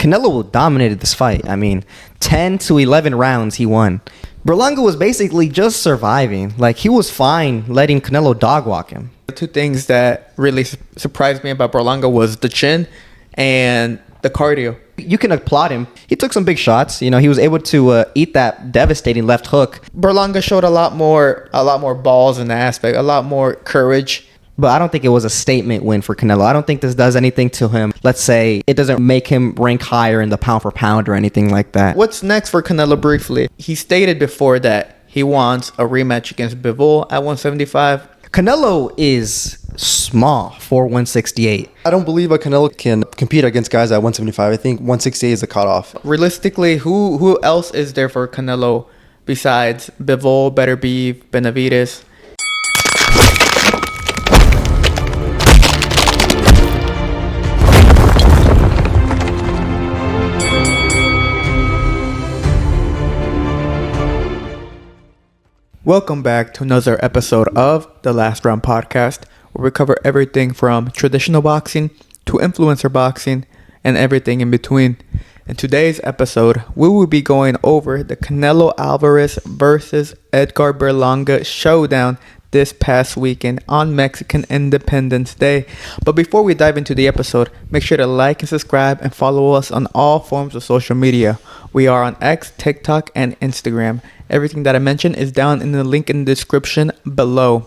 Canelo dominated this fight. I mean, 10 to 11 rounds he won. Berlanga was basically just surviving. Like, he was fine letting Canelo dog walk him. The two things that really surprised me about Berlanga was the chin and the cardio. You can applaud him. He took some big shots. You know, he was able to eat that devastating left hook. Berlanga showed a lot more balls in the aspect, a lot more courage. But I don't think it was a statement win for Canelo. I don't think this does anything to him. Let's say it doesn't make him rank higher in the pound for pound or anything like that. What's next for Canelo briefly? He stated before that he wants a rematch against Bivol at 175. Canelo is small for 168. I don't believe Canelo can compete against guys at 175. I think 168 is the cutoff. Realistically, who else is there for Canelo besides Bivol, Beterbiev, Benavidez? Welcome back to another episode of the Last Round Podcast, where we cover everything from traditional boxing to influencer boxing and everything in between. In today's episode, we will be going over the Canelo Álvarez versus Edgar Berlanga showdown this past weekend on Mexican Independence Day. But before we dive into the episode, make sure to like and subscribe and follow us on all forms of social media. We are on X, TikTok, and Instagram. Everything that I mentioned is down in the link in the description below.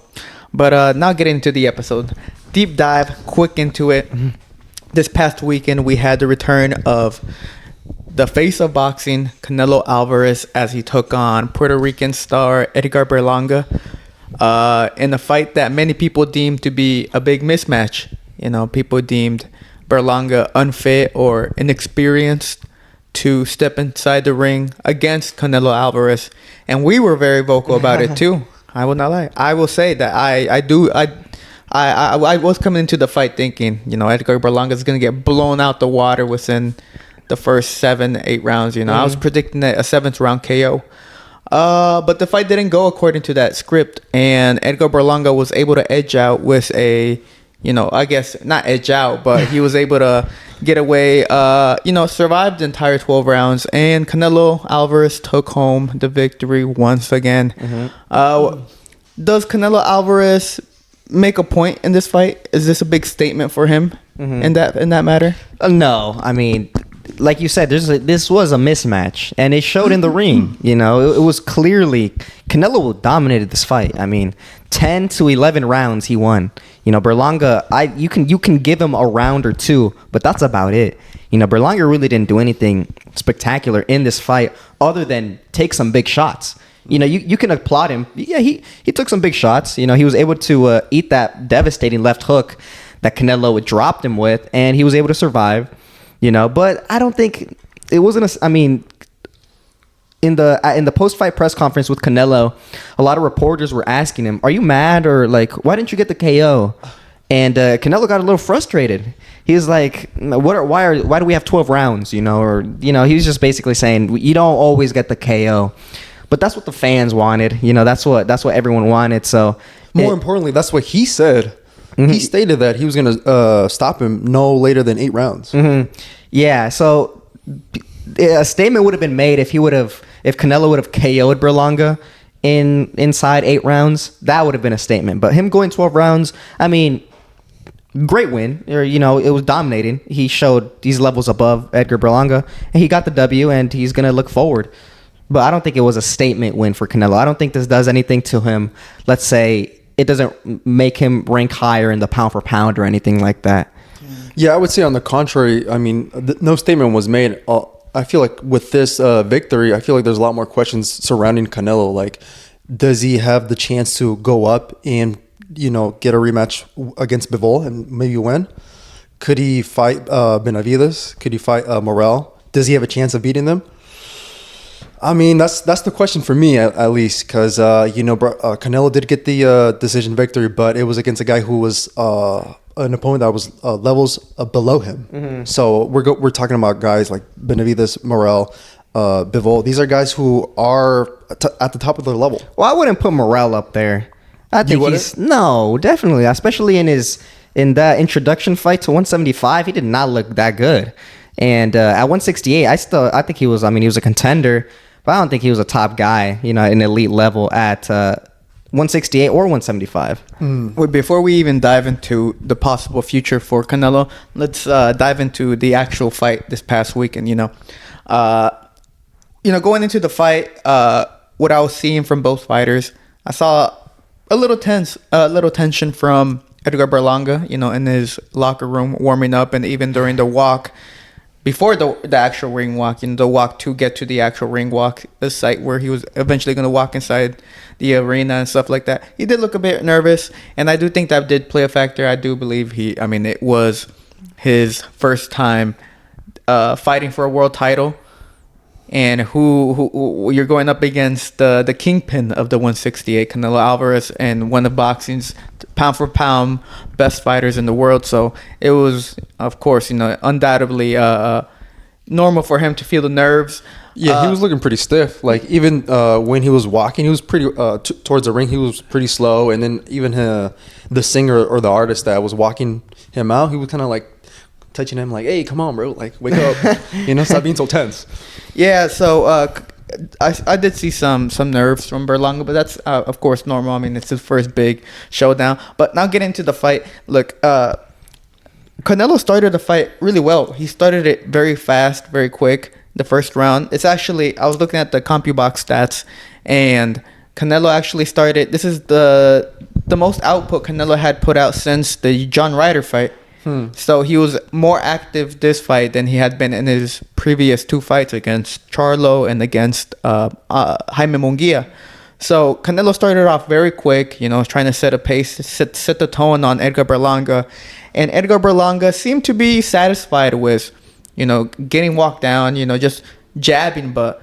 But now getting into the episode. Deep dive, quick into it. This past weekend, we had the return of the face of boxing, Canelo Álvarez, as he took on Puerto Rican star Edgar Berlanga in a fight that many people deemed to be a big mismatch. You know, people deemed Berlanga unfit or inexperienced to step inside the ring against Canelo Álvarez, and we were very vocal about it too. I will not lie. I will say that I was coming into the fight thinking, you know, Edgar Berlanga is going to get blown out the water within the first 7-8 rounds. You know, I was predicting a 7th round KO. But the fight didn't go according to that script, and Edgar Berlanga was able to edge out with a, you know, I guess not edge out, but he was able to get away, survived the entire 12 rounds, and Canelo Álvarez took home the victory once again. Does Canelo Álvarez make a point in this fight? Is this a big statement for him in that matter? No, I mean, like you said, this was a mismatch, and it showed in the ring. You know, it was clearly Canelo dominated this fight. I mean, 10 to 11 rounds he won. You know, Berlanga, you can give him a round or two, but that's about it. You know, Berlanga really didn't do anything spectacular in this fight other than take some big shots. You know, you can applaud him. Yeah, he took some big shots. You know, he was able to eat that devastating left hook that Canelo dropped him with, and he was able to survive. You know, but I don't think it wasn't in the post-fight press conference with Canelo, a lot of reporters were asking him, "Are you mad, or like, why didn't you get the KO?" And Canelo got a little frustrated. He was like, "Why do we have 12 rounds?" You know, or you know, he was just basically saying, "You don't always get the KO," but that's what the fans wanted. You know, that's what everyone wanted. So more importantly, that's what he said. He stated that he was going to stop him no later than 8 rounds. Yeah, so a statement would have been made if Canelo would have KO'd Berlanga inside 8 rounds. That would have been a statement. But him going 12 rounds, I mean, great win. You know, it was dominating. He showed these levels above Edgar Berlanga, and he got the W, and he's going to look forward. But I don't think it was a statement win for Canelo. I don't think this does anything to him. Let's say it doesn't make him rank higher in the pound for pound or anything like that. Yeah, I would say on the contrary. I mean, no statement was made. I feel like with this victory, I feel like there's a lot more questions surrounding Canelo. Like, does he have the chance to go up and, you know, get a rematch against Bivol and maybe win? Could he fight Benavidez? Could he fight Morel? Does he have a chance of beating them? I mean, that's the question for me, at least, because, Canelo did get the decision victory, but it was against a guy who was an opponent that was levels below him. So we're talking about guys like Benavidez, Morel, Bivol. These are guys who are at the top of their level. Well, I wouldn't put Morel up there. I think no, definitely, especially in that introduction fight to 175, he did not look that good. And at 168, I think he was. I mean, he was a contender, but I don't think he was a top guy. You know, in elite level at 168 or 175. Well, before we even dive into the possible future for Canelo, let's dive into the actual fight this past weekend. Going into the fight, what I was seeing from both fighters, I saw a little tension from Edgar Berlanga, in his locker room warming up, and even during the walk, before the actual ring walk, the walk to get to the actual ring walk, the site where he was eventually going to walk inside the arena and stuff like that. He did look a bit nervous, and I do think that did play a factor. I do believe it was his first time fighting for a world title. And who you're going up against the kingpin of the 168, Canelo Álvarez, and one of boxing's pound for pound best fighters in the world. So it was, of course, undoubtedly normal for him to feel the nerves. Yeah, he was looking pretty stiff. Like even when he was walking, he was pretty towards the ring. He was pretty slow, and then even the singer or the artist that was walking him out, he was kind of like touching him, like, "Hey, come on, bro! Like, wake up! Stop being so tense." Yeah, so I did see some nerves from Berlanga, but that's of course normal. I mean, it's his first big showdown. But now getting into the fight, look, Canelo started the fight really well. He started it very fast, very quick. The first round, it's actually, I was looking at the CompuBox stats, and Canelo actually started. This is the most output Canelo had put out since the John Ryder fight. So he was more active this fight than he had been in his previous two fights against Charlo and against Jaime Munguia. So Canelo started off very quick, trying to set a pace, set the tone on Edgar Berlanga. And Edgar Berlanga seemed to be satisfied with, getting walked down, just jabbing. But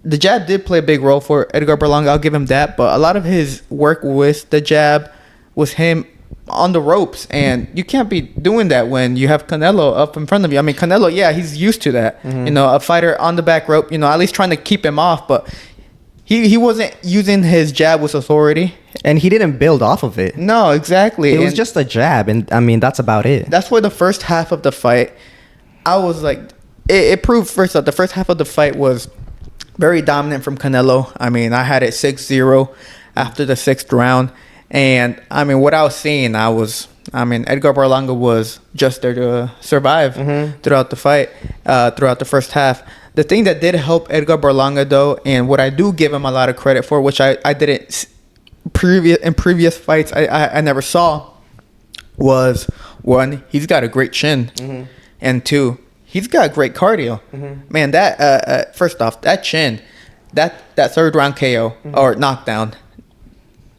the jab did play a big role for Edgar Berlanga. I'll give him that. But a lot of his work with the jab was him on the ropes, and you can't be doing that when you have Canelo up in front of you. I mean, Canelo, yeah, he's used to that. A fighter on the back rope, at least trying to keep him off, but he wasn't using his jab with authority, and he didn't build off of it. No, exactly. It was just a jab, and I mean, that's about it. That's where the first half of the fight, I was like, it proved first that the first half of the fight was very dominant from Canelo. I mean, I had it 6-0 after the sixth round. And, I mean, what I was seeing, Edgar Berlanga was just there to survive throughout the fight, throughout the first half. The thing that did help Edgar Berlanga, though, and what I do give him a lot of credit for, which I didn't in previous fights I never saw, was, one, he's got a great chin, and two, he's got great cardio. Man, that first off, that chin, that third round KO or knockdown,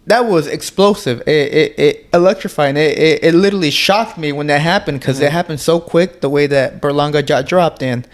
that was explosive. It electrifying. It literally shocked me when that happened, because it happened so quick, the way that Berlanga got dropped in.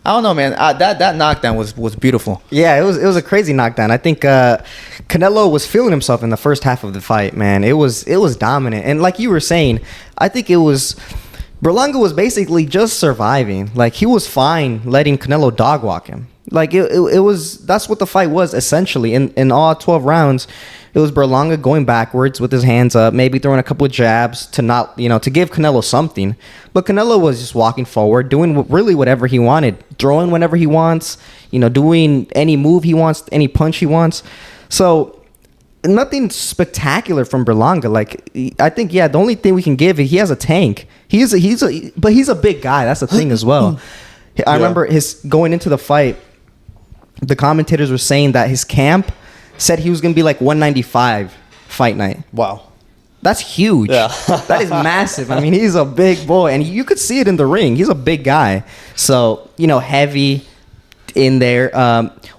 I don't know, man. That knockdown was beautiful. Yeah, it was a crazy knockdown. I think Canelo was feeling himself in the first half of the fight, man. It was dominant. And like you were saying, I think Berlanga was basically just surviving. Like, he was fine letting Canelo dog walk him. Like, it was, that's what the fight was essentially. In all 12 rounds, it was Berlanga going backwards with his hands up, maybe throwing a couple of jabs to not, to give Canelo something. But Canelo was just walking forward, doing really whatever he wanted, throwing whenever he wants, doing any move he wants, any punch he wants. So nothing spectacular from Berlanga. Like, I think, the only thing we can give, he has a tank. But he's a big guy. That's the thing as well. I remember going into the fight, the commentators were saying that his camp said he was going to be like 195 fight night. Wow. That's huge. Yeah. That is massive. I mean, he's a big boy, and you could see it in the ring. He's a big guy. So, heavy in there.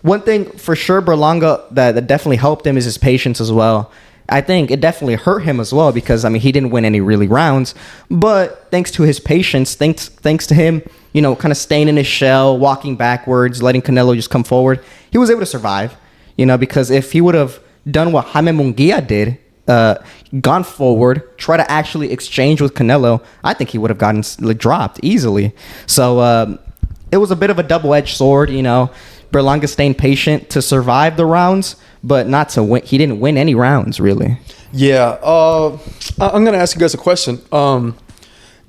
One thing for sure, Berlanga, that definitely helped him is his patience as well. I think it definitely hurt him as well, because, I mean, he didn't win any really rounds. But thanks to his patience, thanks to him, kind of staying in his shell, walking backwards, letting Canelo just come forward, he was able to survive. Because if he would have done what Jaime Munguia did, gone forward, try to actually exchange with Canelo, I think he would have gotten dropped easily. So it was a bit of a double-edged sword, Berlanga staying patient to survive the rounds, but not to win. He didn't win any rounds, really. Yeah. I'm going to ask you guys a question. Do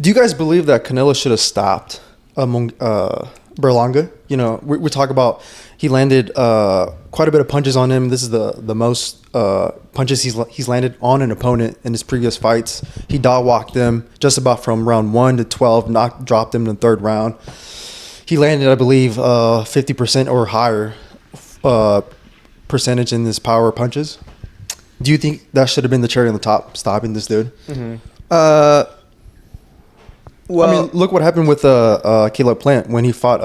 you guys believe that Canelo should have stopped Berlanga. You know, we talk about he landed quite a bit of punches on him. This is the most punches he's landed on an opponent in his previous fights. He dog walked them just about from round 1 to 12, dropped him in the third round. He landed, I believe, 50% or higher percentage in his power punches. Do you think that should have been the cherry on the top, stopping this dude? Well, I mean, look what happened with Caleb Plant when he fought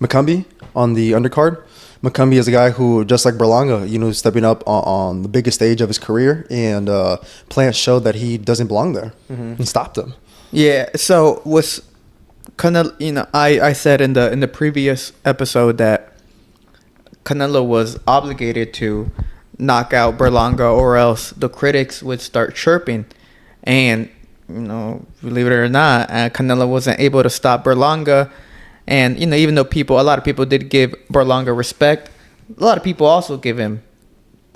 McCumbee on the undercard. McCumbee is a guy who, just like Berlanga, you know, stepping up on the biggest stage of his career, and Plant showed that he doesn't belong there and stopped him. yeah. So was Canelo? You know, I said in the previous episode that Canelo was obligated to knock out Berlanga, or else the critics would start chirping, and you know, believe it or not, Canelo wasn't able to stop Berlanga. And, you know, even though a lot of people did give Berlanga respect, a lot of people also give him,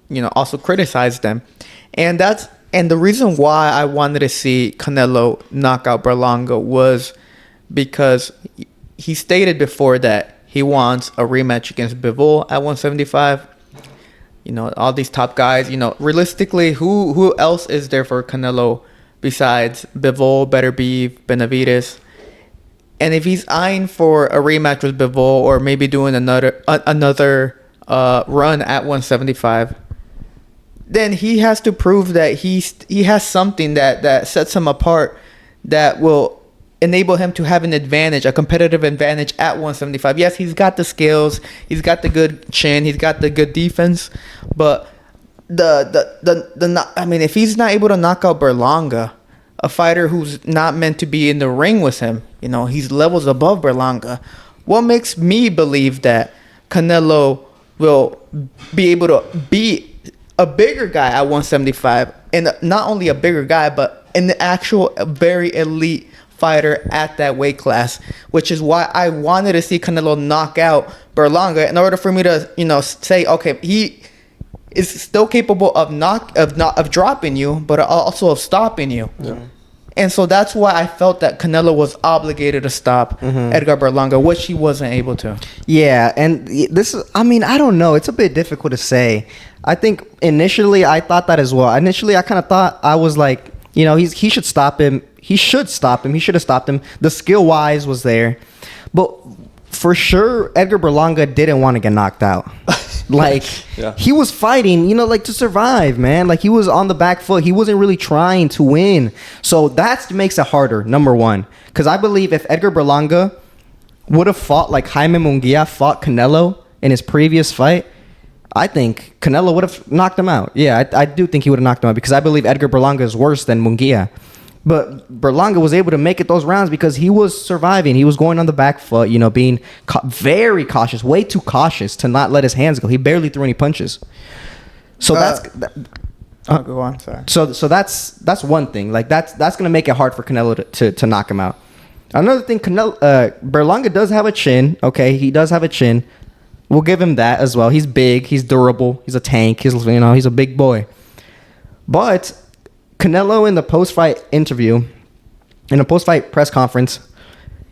you know, also criticized them. And the reason why I wanted to see Canelo knock out Berlanga was because he stated before that he wants a rematch against Bivol at 175. You know, all these top guys, you know, realistically, who else is there for Canelo besides Bivol, Benavidez? And if he's eyeing for a rematch with Bivol, or maybe doing another run at 175, then he has to prove that he has something that sets him apart, that will enable him to have an advantage, a competitive advantage at 175. Yes, he's got the skills, he's got the good chin, he's got the good defense, but I mean, if he's not able to knock out Berlanga, a fighter who's not meant to be in the ring with him, you know, he's levels above Berlanga, what makes me believe that Canelo will be able to be a bigger guy at 175, and not only a bigger guy, but an actual very elite fighter at that weight class, which is why I wanted to see Canelo knock out Berlanga in order for me to, you know, say, okay, he is still capable of dropping you, but also of stopping you. Yeah. And so that's why I felt that Canelo was obligated to stop Edgar Berlanga, which he wasn't able to. Yeah, and this is, I mean, I don't know. It's a bit difficult to say. I think initially I thought that as well. Initially, I kind of thought, I was like, you know, he should stop him. He should stop him. He should have stopped him. The skill-wise was there. But for sure, Edgar Berlanga didn't want to get knocked out. Like, yeah. He was fighting, you know, like, to survive, man. Like, he was on the back foot. He wasn't really trying to win. So that makes it harder, number one. Because I believe if Edgar Berlanga would have fought like Jaime Munguia fought Canelo in his previous fight, I think Canelo would have knocked him out. Yeah, I do think he would have knocked him out, because I believe Edgar Berlanga is worse than Munguia. But Berlanga was able to make it those rounds because he was surviving. He was going on the back foot, you know, being very cautious, way too cautious to not let his hands go. He barely threw any punches. So go on. Sorry. So that's one thing. Like that's going to make it hard for Canelo to knock him out. Another thing, Berlanga does have a chin. Okay, he does have a chin. We'll give him that as well. He's big. He's durable. He's a tank. He's a big boy. But Canelo, in the post-fight interview, in a post-fight press conference,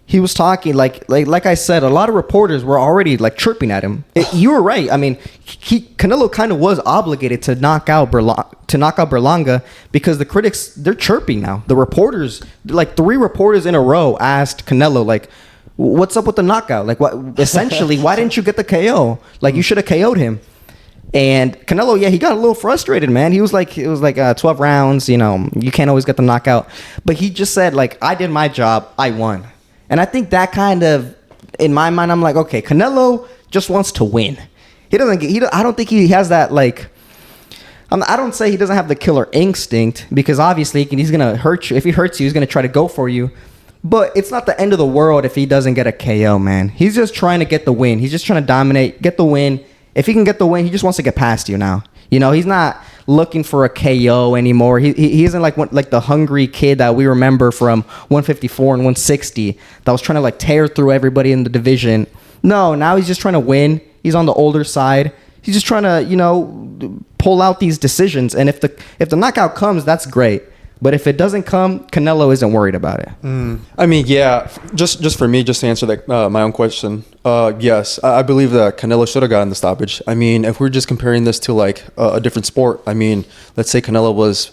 he was talking like I said, a lot of reporters were already like chirping at him. You were right. I mean, Canelo kind of was obligated to knock out Berlanga because the critics, they're chirping now. The reporters, like 3 reporters in a row, asked Canelo like, "What's up with the knockout? Like, what? Essentially, why didn't you get the KO? Like, you should have KO'd him." And Canelo, yeah, he got a little frustrated, man. It was like 12 rounds, you know, you can't always get the knockout. But he just said, like, I did my job, I won. And I think that kind of, in my mind, I'm like, okay, Canelo just wants to win. I don't think he has that, like, I don't say he doesn't have the killer instinct, because obviously he's going to hurt you. If he hurts you, he's going to try to go for you. But it's not the end of the world if he doesn't get a KO, man. He's just trying to get the win. He's just trying to dominate, get the win. If he can get the win, he just wants to get past you now. You know, he's not looking for a KO anymore. He isn't like the hungry kid that we remember from 154 and 160 that was trying to like tear through everybody in the division. No, now he's just trying to win. He's on the older side. He's just trying to, you know, pull out these decisions. And if the knockout comes, that's great. But if it doesn't come, Canelo isn't worried about it. I mean, yeah, just for me, just to answer that my own question, yes, I believe that Canelo should have gotten the stoppage. I mean, if we're just comparing this to like a different sport, I mean, let's say Canelo was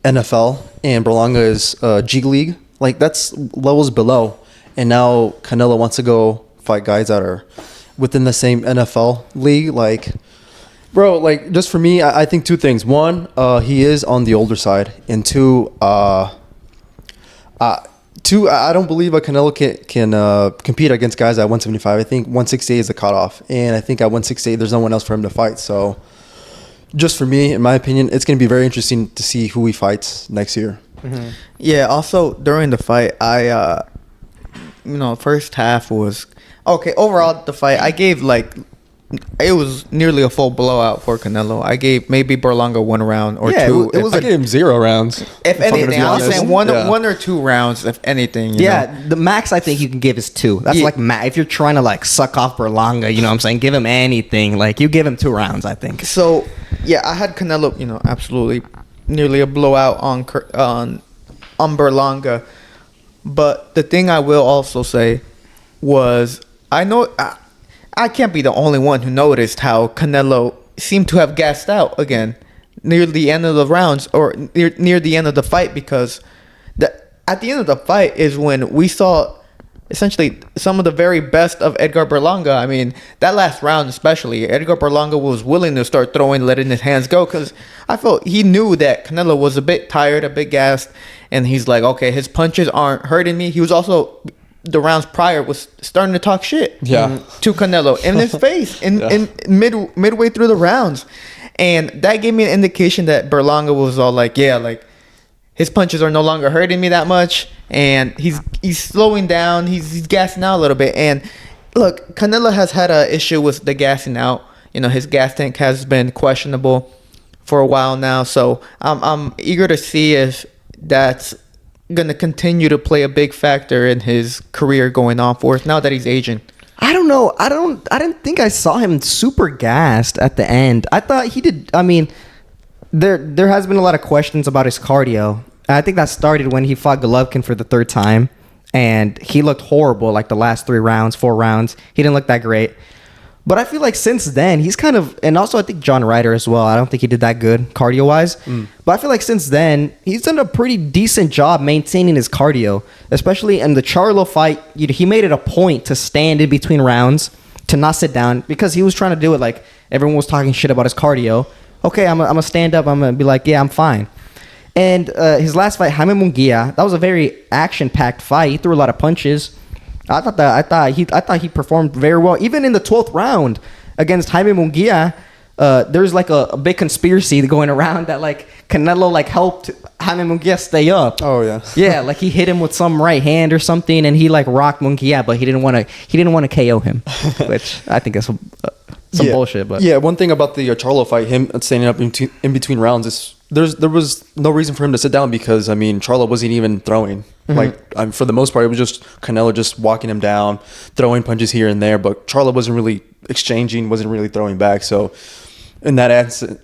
NFL and Berlanga is G League, like that's levels below, and now Canelo wants to go fight guys that are within the same NFL league, like. Bro, like, just for me, I think two things. One, he is on the older side. And two, I don't believe a Canelo can compete against guys at 175. I think 168 is the cutoff. And I think at 168, there's no one else for him to fight. So, just for me, in my opinion, it's going to be very interesting to see who he fights next year. Mm-hmm. Yeah, also, during the fight, first half was... Okay, overall, the fight, I gave, it was nearly a full blowout for Canelo. I gave maybe Berlanga 1 round or two. I gave him 0 rounds. If anything, I was saying one or 2 rounds, if anything. You know? The max I think you can give is 2. That's if you're trying to suck off Berlanga, you know what I'm saying? Give him anything. You give him 2 rounds, I think. So, I had Canelo, absolutely nearly a blowout on Berlanga. But the thing I will also say was, I know... I can't be the only one who noticed how Canelo seemed to have gassed out again near the end of the rounds or near the end of the fight, because at the end of the fight is when we saw essentially some of the very best of Edgar Berlanga. I mean, that last round especially, Edgar Berlanga was willing to start letting his hands go, because I felt he knew that Canelo was a bit tired, a bit gassed, and he's like, okay, his punches aren't hurting me. He was also... the rounds prior was starting to talk shit to Canelo in his face in midway through the rounds. And that gave me an indication that Berlanga was all his punches are no longer hurting me that much, and he's slowing down, he's gassing out a little bit. And look, Canelo has had an issue with the gassing out. His gas tank has been questionable for a while now, so I'm eager to see if that's going to continue to play a big factor in his career going on forth now that he's aging. I don't know. I didn't think I saw him super gassed at the end. I thought he did. I mean, there has been a lot of questions about his cardio. I think that started when he fought Golovkin for the 3rd time, and he looked horrible the last 4 rounds. He didn't look that great. But I feel like since then, he's kind of... And also, I think John Ryder as well. I don't think he did that good cardio-wise. But I feel like since then, he's done a pretty decent job maintaining his cardio. Especially in the Charlo fight, he made it a point to stand in between rounds, to not sit down, because he was trying to do it everyone was talking shit about his cardio. Okay, I'm going to stand up. I'm going to be yeah, I'm fine. And his last fight, Jaime Munguia, that was a very action-packed fight. He threw a lot of punches. I thought he performed very well. Even in the 12th round against Jaime Munguia, there's a big conspiracy going around that Canelo helped Jaime Munguia stay up. Oh yeah. Yeah, he hit him with some right hand or something, and he rocked Munguia, but he didn't want to KO him, which I think is some bullshit. But yeah, one thing about the Charlo fight, him standing up in between rounds, is there was no reason for him to sit down, because Charlo wasn't even throwing. For the most part, it was just Canelo just walking him down, throwing punches here and there, but Charlo wasn't really exchanging, wasn't really throwing back. So in that essence,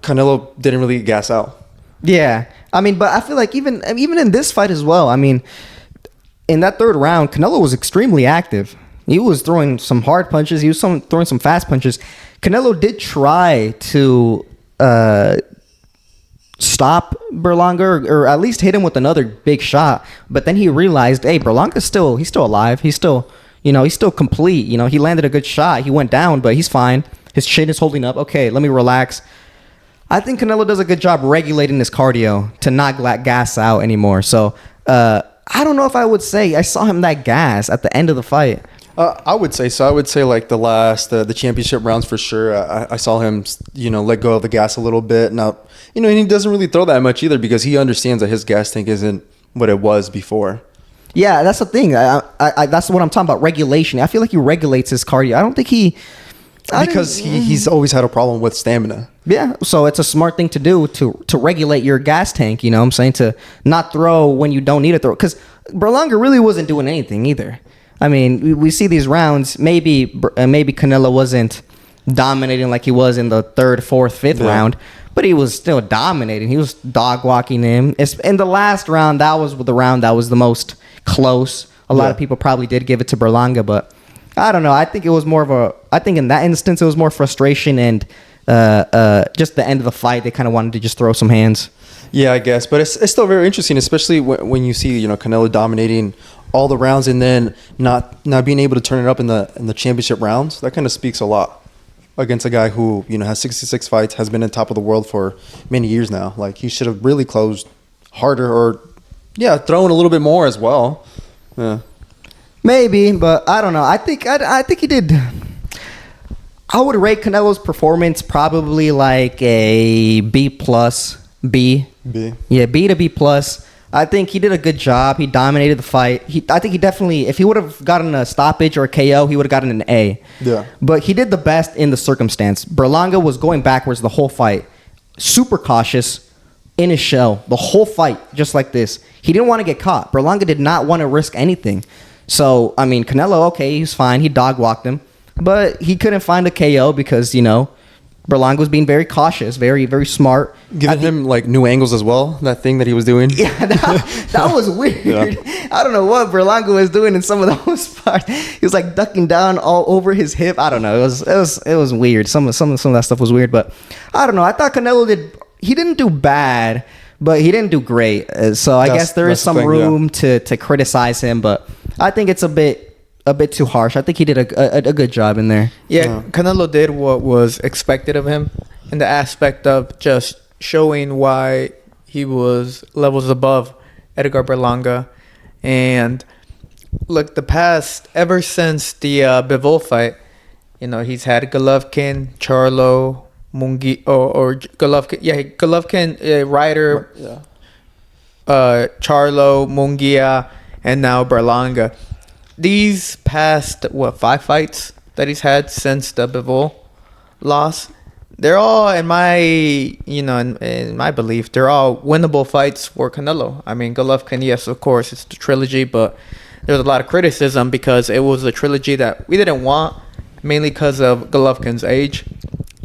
Canelo didn't really gas out. Yeah, I mean, but I feel like even in this fight as well, I mean, in that 3rd round, Canelo was extremely active. He was throwing some hard punches. He was throwing some fast punches. Canelo did try to stop Berlanga, or at least hit him with another big shot. But then he realized, hey, Berlanga's he's still alive. He's still complete. He landed a good shot. He went down, but he's fine. His chin is holding up. Okay, let me relax. I think Canelo does a good job regulating his cardio to not gas out anymore. So I don't know if I would say I saw him that gas at the end of the fight. I would say so. I would say the championship rounds for sure. I saw him, let go of the gas a little bit. Now, and he doesn't really throw that much either, because he understands that his gas tank isn't what it was before. Yeah, that's the thing. That's what I'm talking about. Regulation. I feel like he regulates his cardio. I don't think he's always had a problem with stamina. Yeah, so it's a smart thing to do to regulate your gas tank. You know what I'm saying? To not throw when you don't need to throw. Because Berlanga really wasn't doing anything either. I mean, we see these rounds. Maybe Canelo wasn't dominating like he was in the third, fourth, fifth round. But he was still dominating. He was dog walking him. In the last round, that was the round that was the most close. A lot of people probably did give it to Berlanga, but I don't know. I think it was more of I think in that instance, it was more frustration and just the end of the fight. They kind of wanted to just throw some hands. Yeah, I guess. But it's still very interesting, especially when you see, Canelo dominating all the rounds and then not being able to turn it up in the championship rounds. That kind of speaks a lot against a guy who, has 66 fights, has been on top of the world for many years now. Like, he should have really closed harder or, thrown a little bit more as well. Yeah. Maybe, but I don't know. I think he did. I would rate Canelo's performance probably like a B+, B. Yeah, B to B+. I think he did a good job. He dominated the fight. I think he definitely, if he would have gotten a stoppage or a KO, he would have gotten an A. Yeah. But he did the best in the circumstance. Berlanga was going backwards the whole fight. Super cautious, in his shell, the whole fight, just like this. He didn't want to get caught. Berlanga did not want to risk anything. So, I mean, Canelo, okay, he's fine. He dog walked him. But he couldn't find a KO because, Berlanga was being very cautious, very, very smart. Giving him like new angles as well, that thing that he was doing. Yeah, that was weird. Yeah. I don't know what Berlanga was doing in some of those parts. He was like ducking down all over his hip. I don't know. It was weird. Some of that stuff was weird, but I don't know. I thought Canelo didn't do bad, but he didn't do great. So I guess there is some room to criticize him, but I think it's a bit too harsh. I think he did a good job in there. Yeah, Canelo did what was expected of him in the aspect of just showing why he was levels above Edgar Berlanga. And look, ever since the Bivol fight, he's had Golovkin, Charlo, Mungi, or Golovkin, Golovkin, Ryder, Charlo, Mungia, and now Berlanga. These past 5 fights that he's had since the Bivol loss, they're all in my in my belief, they're all winnable fights for Canelo. I mean, Golovkin, yes, of course, it's the trilogy, but there's a lot of criticism because it was a trilogy that we didn't want, mainly because of Golovkin's age.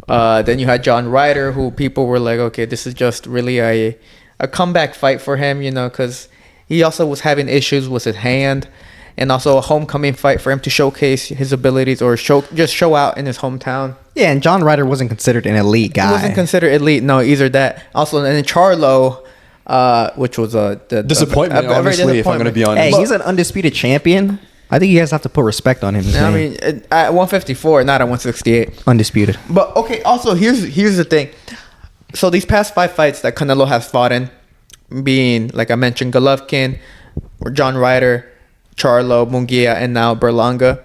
Then you had John Ryder, who people were like, okay, this is just really a comeback fight for him, because he also was having issues with his hand. And also a homecoming fight for him to showcase his abilities or show out in his hometown. Yeah, and John Ryder wasn't considered an elite guy. He wasn't considered elite, no, either that. Also, and then Charlo, which was the disappointment, honestly, if I'm going to be honest. Hey, he's an undisputed champion. I think you guys have to put respect on him. I mean, at 154, not at 168. Undisputed. But, okay, also, here's the thing. So these past 5 fights that Canelo has fought in, being, like I mentioned, Golovkin, or John Ryder, Charlo, Mungia, and now Berlanga.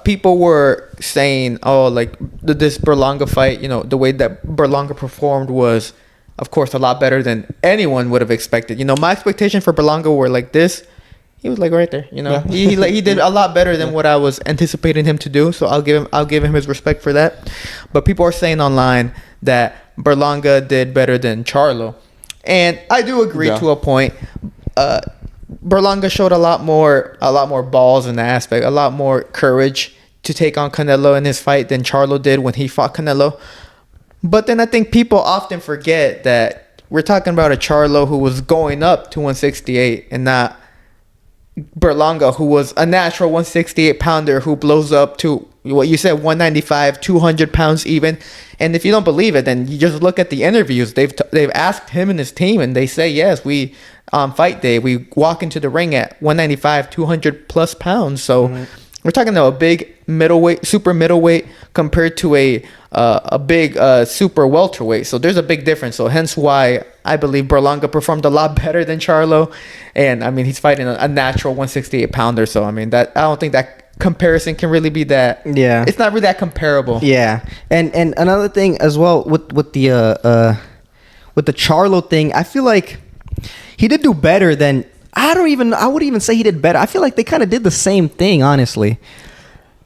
People were saying, this Berlanga fight, the way that Berlanga performed was, of course, a lot better than anyone would have expected. My expectation for Berlanga were like this. He was like right there, Yeah. He did a lot better than what I was anticipating him to do. So I'll give him his respect for that. But people are saying online that Berlanga did better than Charlo, and I do agree to a point. Berlanga showed a lot more balls in the aspect, a lot more courage to take on Canelo in his fight than Charlo did when he fought Canelo. But then I think people often forget that we're talking about a Charlo who was going up to 168 and not Berlanga, who was a natural 168 pounder who blows up to what you said, 195, 200 pounds even. And if you don't believe it, then you just look at the interviews. They've asked him and his team, and they say, yes, we on fight day, we walk into the ring at 195, 200 plus pounds. So we're talking about a big middleweight, super middleweight compared to a big super welterweight. So there's a big difference. So hence why I believe Berlanga performed a lot better than Charlo. And I mean, he's fighting a natural 168 pounder. So I mean, I don't think that comparison can really be that. Yeah, it's not really that comparable. Yeah, and another thing as well with the Charlo thing, I feel like he did do better than I wouldn't even say he did better. I feel like they kind of did the same thing, honestly.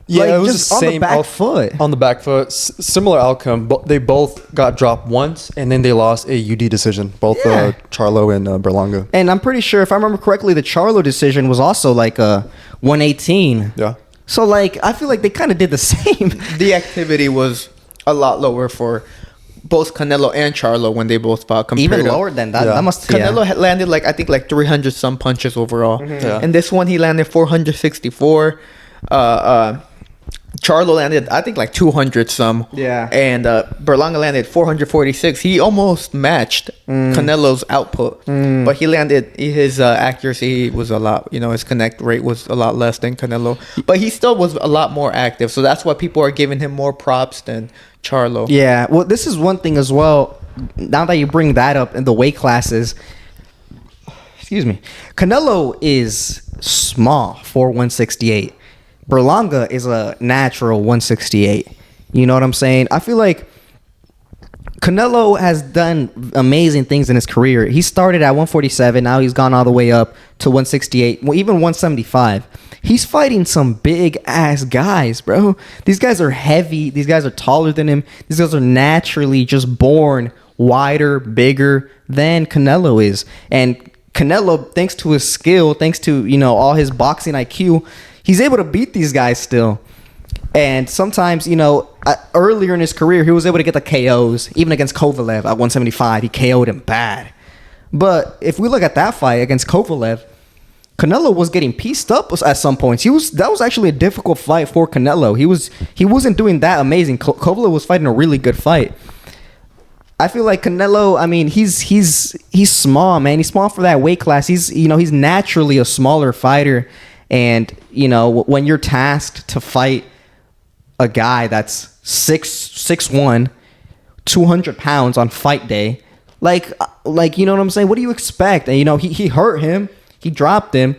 Yeah, like, it was just the same on the back foot. On the back foot, similar outcome. But they both got dropped once, and then they lost a UD decision. Both Charlo and Berlanga. And I'm pretty sure, if I remember correctly, the Charlo decision was also like a 118. Yeah. So like I feel like they kind of did the same. The activity was a lot lower for both Canelo and Charlo when they both fought. Even lower than that. Yeah. That must Canelo had landed I think 300 some punches overall, Yeah. and this one he landed 464. Charlo landed I think 200 some. Yeah. And Berlanga landed 446. He almost matched Canelo's output, but he landed his accuracy was a lot. His connect rate was a lot less than Canelo, but he still was a lot more active. So that's why people are giving him more props than Charlo. Yeah, well, this is one thing as well. Now that you bring that up in the weight classes, excuse me, Canelo is small for 168. Berlanga is a natural 168. You know what I'm saying? I feel like Canelo has done amazing things in his career. He started at 147. Now he's gone all the way up to 168. Well, even 175. He's fighting some big ass guys, bro. These guys are heavy. These guys are taller than him. These guys are naturally just born wider, bigger than Canelo is. And Canelo, thanks to his skill, thanks to, all his boxing IQ, he's able to beat these guys still. And sometimes, earlier in his career, he was able to get the KOs. Even against Kovalev at 175, he KO'd him bad. But if we look at that fight against Kovalev, Canelo was getting pieced up at some points. That was actually a difficult fight for Canelo. He wasn't doing that amazing. Kovalev was fighting a really good fight. I feel like Canelo, I mean, he's small, man. He's small for that weight class. He's naturally a smaller fighter. And, when you're tasked to fight a guy that's 6'1", 200 pounds on fight day, like you know what I'm saying? What do you expect? And, he hurt him. He dropped him.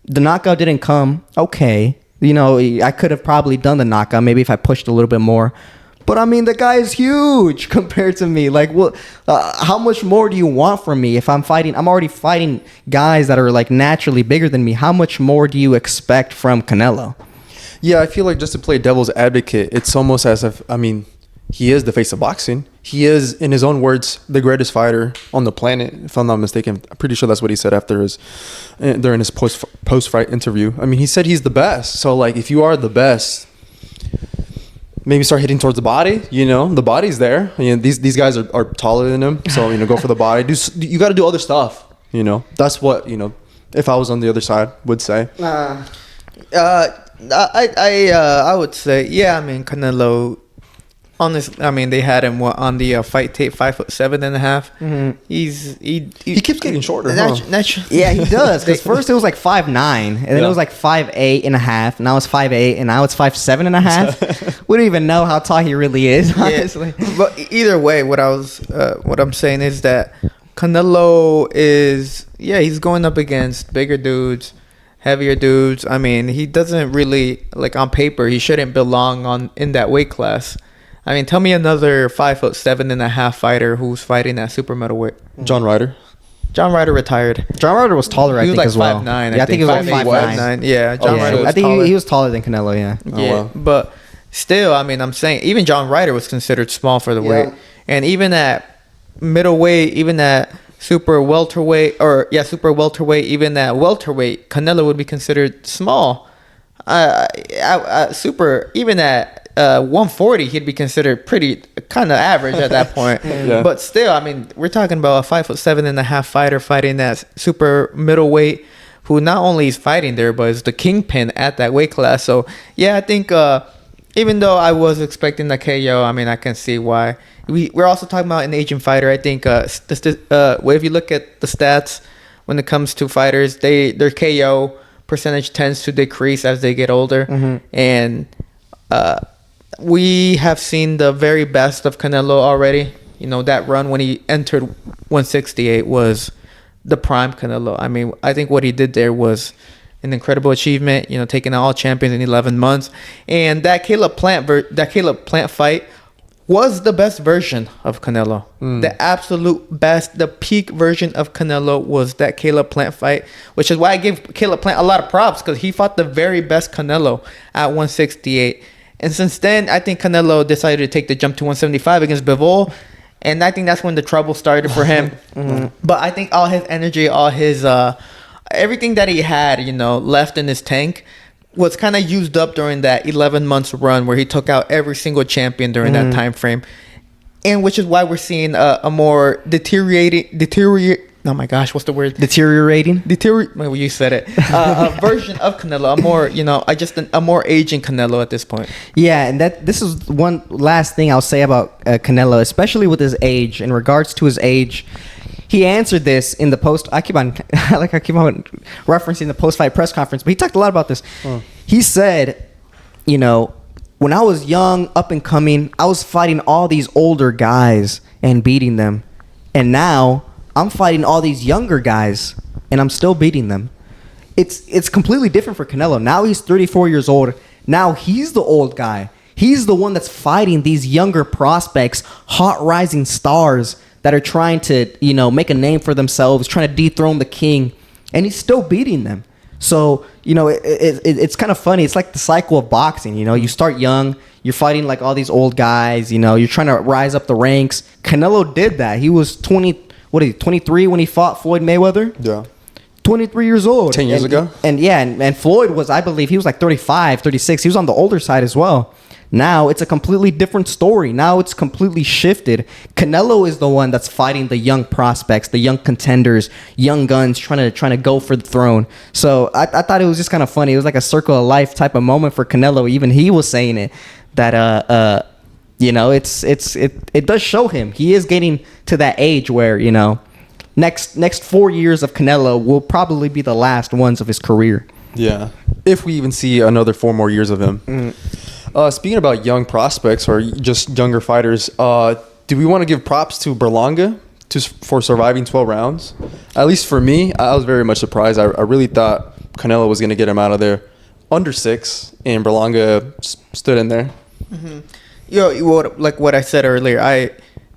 The knockout didn't come. Okay. I could have probably done the knockout maybe if I pushed a little bit more. But, I mean, the guy is huge compared to me. Like, what? How much more do you want from me? If I'm already fighting guys that are, naturally bigger than me. How much more do you expect from Canelo? Yeah, I feel like just to play devil's advocate, it's almost as if, he is the face of boxing. He is, in his own words, the greatest fighter on the planet, if I'm not mistaken. I'm pretty sure that's what he said during his post-fight interview. He said he's the best. So, if you are the best, maybe start hitting towards the body. The body's there. These guys are taller than him, so go for the body. You got to do other stuff. That's what if I was on the other side would say. I would say Canelo. They had him they had him on the fight tape 5'7.5". Mm-hmm. He keeps getting shorter. Yeah, he does. Because first it was 5'9", and then it was 5'8.5". Now it's 5'8", and now it's 5'7.5". We don't even know how tall he really is. Honestly, but either way, what I'm saying is that Canelo is he's going up against bigger dudes, heavier dudes. He doesn't really on paper. He shouldn't belong in that weight class. Tell me another 5'7.5" fighter who's fighting at super middleweight. John Ryder. John Ryder retired. John Ryder was taller, I think, as well. 5'9". Yeah, I think he was 5'9". Yeah, John Ryder was I think taller. he was taller than Canelo, yeah. Yeah, wow. But still, I'm saying even John Ryder was considered small for the weight. And even at middleweight, even at super welterweight, even at welterweight, Canelo would be considered small. Even at 140, he'd be considered pretty kind of average at that point. Yeah. But still, we're talking about a 5'7.5" fighter fighting that super middleweight, who not only is fighting there, but is the kingpin at that weight class. So yeah, I think even though I was expecting the KO, I can see why. We're also talking about an Asian fighter. I think if you look at the stats when it comes to fighters, their KO percentage tends to decrease as they get older. Mm-hmm. And we have seen the very best of Canelo already. That run when he entered 168 was the prime Canelo. I think what he did there was an incredible achievement, taking out all champions in 11 months. And that Caleb Plant fight was the best version of Canelo. The absolute best, the peak version of Canelo was that Caleb Plant fight, which is why I give Caleb Plant a lot of props, because he fought the very best Canelo at 168. And since then, I think Canelo decided to take the jump to 175 against Bivol. And I think that's when the trouble started for him. Mm-hmm. But I think all his energy, all his everything that he had, left in his tank, was kind of used up during that 11 months run where he took out every single champion during that time frame, and which is why we're seeing a more deteriorate. Oh my gosh, what's the word? Deteriorating. Well, you said it. A version of Canelo, a more a more aging Canelo at this point. Yeah, and this is one last thing I'll say about Canelo, especially with his age. In regards to his age, he answered this in the post. I keep on referencing the post-fight press conference, but he talked a lot about this. He said, when I was young, up and coming, I was fighting all these older guys and beating them, and now I'm fighting all these younger guys and I'm still beating them. It's completely different for Canelo. Now he's 34 years old. Now he's the old guy. He's the one that's fighting these younger prospects, hot rising stars that are trying to, make a name for themselves, trying to dethrone the king, and he's still beating them. So, it's kind of funny. It's like the cycle of boxing. You start young, you're fighting like all these old guys, you're trying to rise up the ranks. Canelo did that. He was 23 when he fought Floyd Mayweather? Yeah. 23 years old. 10 years ago? And Floyd was, I believe, he was like 35, 36. He was on the older side as well. Now it's a completely different story. Now it's completely shifted. Canelo is the one that's fighting the young prospects, the young contenders, young guns, trying to go for the throne. So I thought it was just kind of funny. It was like a circle of life type of moment for Canelo. Even he was saying it, that it does show him. He is getting to that age where, next 4 years of Canelo will probably be the last ones of his career. Yeah. If we even see another 4 more years of him. Speaking about young prospects or just younger fighters, do we want to give props to Berlanga for surviving 12 rounds? At least for me, I was very much surprised. I really thought Canelo was going to get him out of there under 6, and Berlanga stood in there. Like what I said earlier,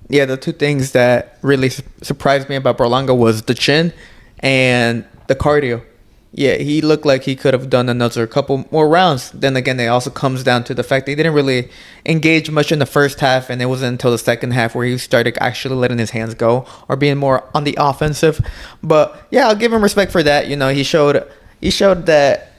the two things that really surprised me about Berlanga was the chin and the cardio. Yeah, he looked like he could have done another couple more rounds. Then again, it also comes down to the fact that he didn't really engage much in the first half, and it wasn't until the second half where he started actually letting his hands go or being more on the offensive. But yeah, I'll give him respect for that. He showed that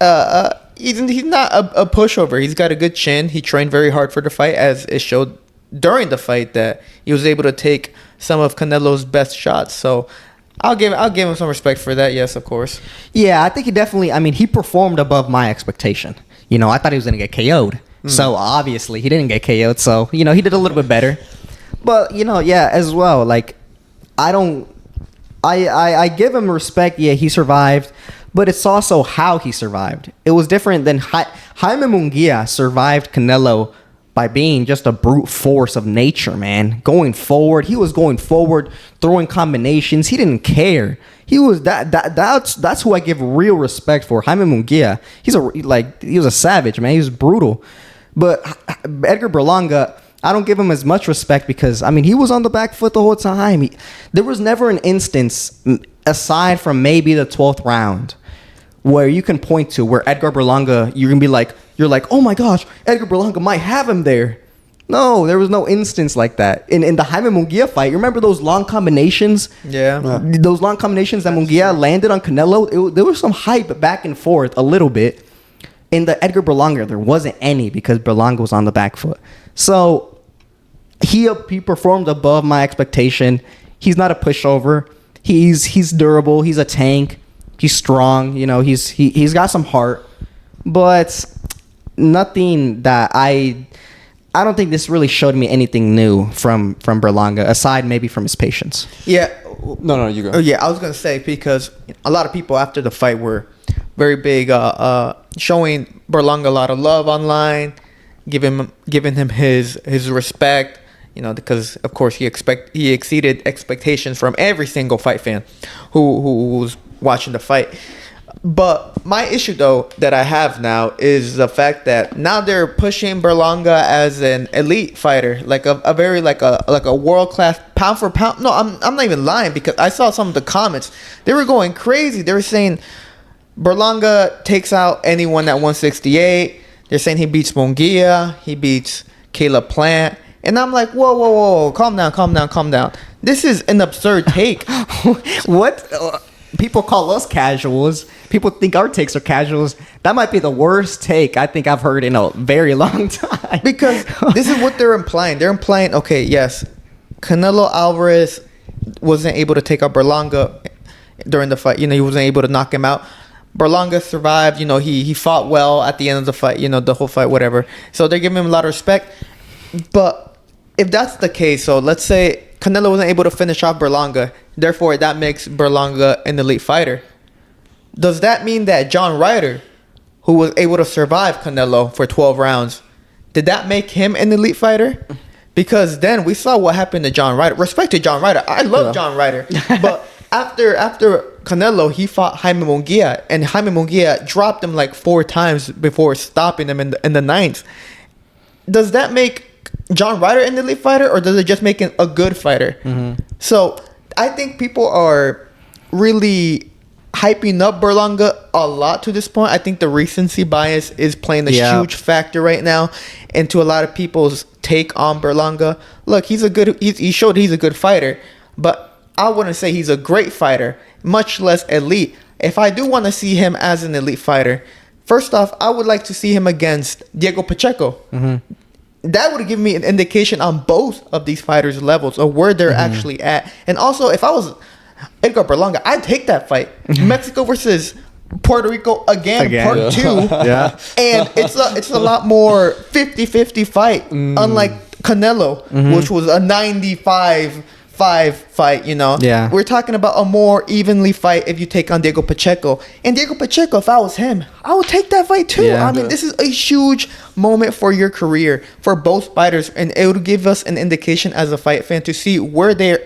he's not a pushover. He's got a good chin. He trained very hard for the fight, as it showed during the fight that he was able to take some of Canelo's best shots. So I'll give him some respect for that. Yes, of course. Yeah, I think he definitely. He performed above my expectation. I thought he was going to get KO'd. So obviously he didn't get KO'd. So he did a little bit better. But as well. Like I give him respect. Yeah, he survived. But it's also how he survived. It was different than Jaime Munguia survived Canelo by being just a brute force of nature, man. Going forward, he was going forward, throwing combinations. He didn't care. He was that's who I give real respect for. Jaime Munguia. He was a savage, man. He was brutal. But Edgar Berlanga, I don't give him as much respect because he was on the back foot the whole time. There was never an instance aside from maybe the 12th round where you can point to where Edgar Berlanga, you're like, oh my gosh, Edgar Berlanga might have him there. No, there was no instance like that. In the Jaime Munguia fight, you remember those long combinations? Yeah. Those long combinations that Munguia landed on Canelo? There was some hype back and forth a little bit. In the Edgar Berlanga, there wasn't any because Berlanga was on the back foot. So he performed above my expectation. He's not a pushover. He's durable. He's a tank. He's strong. He's got some heart. But nothing that I don't think this really showed me anything new from Berlanga, aside maybe from his patience. Yeah. No, you go. Oh, yeah, I was going to say, because a lot of people after the fight were very big, showing Berlanga a lot of love online, giving him his respect, because of course he exceeded expectations from every single fight fan who was watching the fight. But my issue, though, that I have now is the fact that now they're pushing Berlanga as an elite fighter, like a very like a world class pound for pound. No, I'm not even lying, because I saw some of the comments. They were going crazy. They were saying Berlanga takes out anyone at 168. They're saying he beats Munguia, he beats Caleb Plant, and I'm like, whoa, calm down. This is an absurd take. What? people call us casuals. People think our takes are casuals. That might be the worst take I think I've heard in a very long time. Because this is what they're implying. They're implying, okay, yes, Canelo Álvarez wasn't able to take out Berlanga during the fight. He wasn't able to knock him out. Berlanga survived. He fought well at the end of the fight. The whole fight, whatever. So they're giving him a lot of respect. But if that's the case, so let's say Canelo wasn't able to finish off Berlanga, therefore that makes Berlanga an elite fighter. Does that mean that John Ryder, who was able to survive Canelo for 12 rounds, did that make him an elite fighter? Because then we saw what happened to John Ryder. Respect to John Ryder. I love John Ryder. But after Canelo, he fought Jaime Munguia, and Jaime Munguia dropped him like 4 times before stopping him in the ninth. Does that make John Ryder an elite fighter, or does it just make him a good fighter? Mm-hmm. So I think people are really hyping up Berlanga a lot to this point. I think the recency bias is playing a huge factor right now into a lot of people's take on Berlanga. Look, he showed he's a good fighter, but I wouldn't say he's a great fighter, much less elite. If I do want to see him as an elite fighter, first off, I would like to see him against Diego Pacheco. Mm-hmm. That would give me an indication on both of these fighters' levels of where they're actually at. And also, if I was Edgar Berlanga, I'd take that fight. Mexico versus Puerto Rico again. Part 2. Yeah. And it's a lot more 50-50 fight, unlike Canelo, which was a 95-5 fight, Yeah. We're talking about a more evenly fight if you take on Diego Pacheco. And Diego Pacheco, if I was him, I would take that fight too. Yeah. I mean, this is a huge moment for your career, for both fighters, and it would give us an indication as a fight fan to see where they're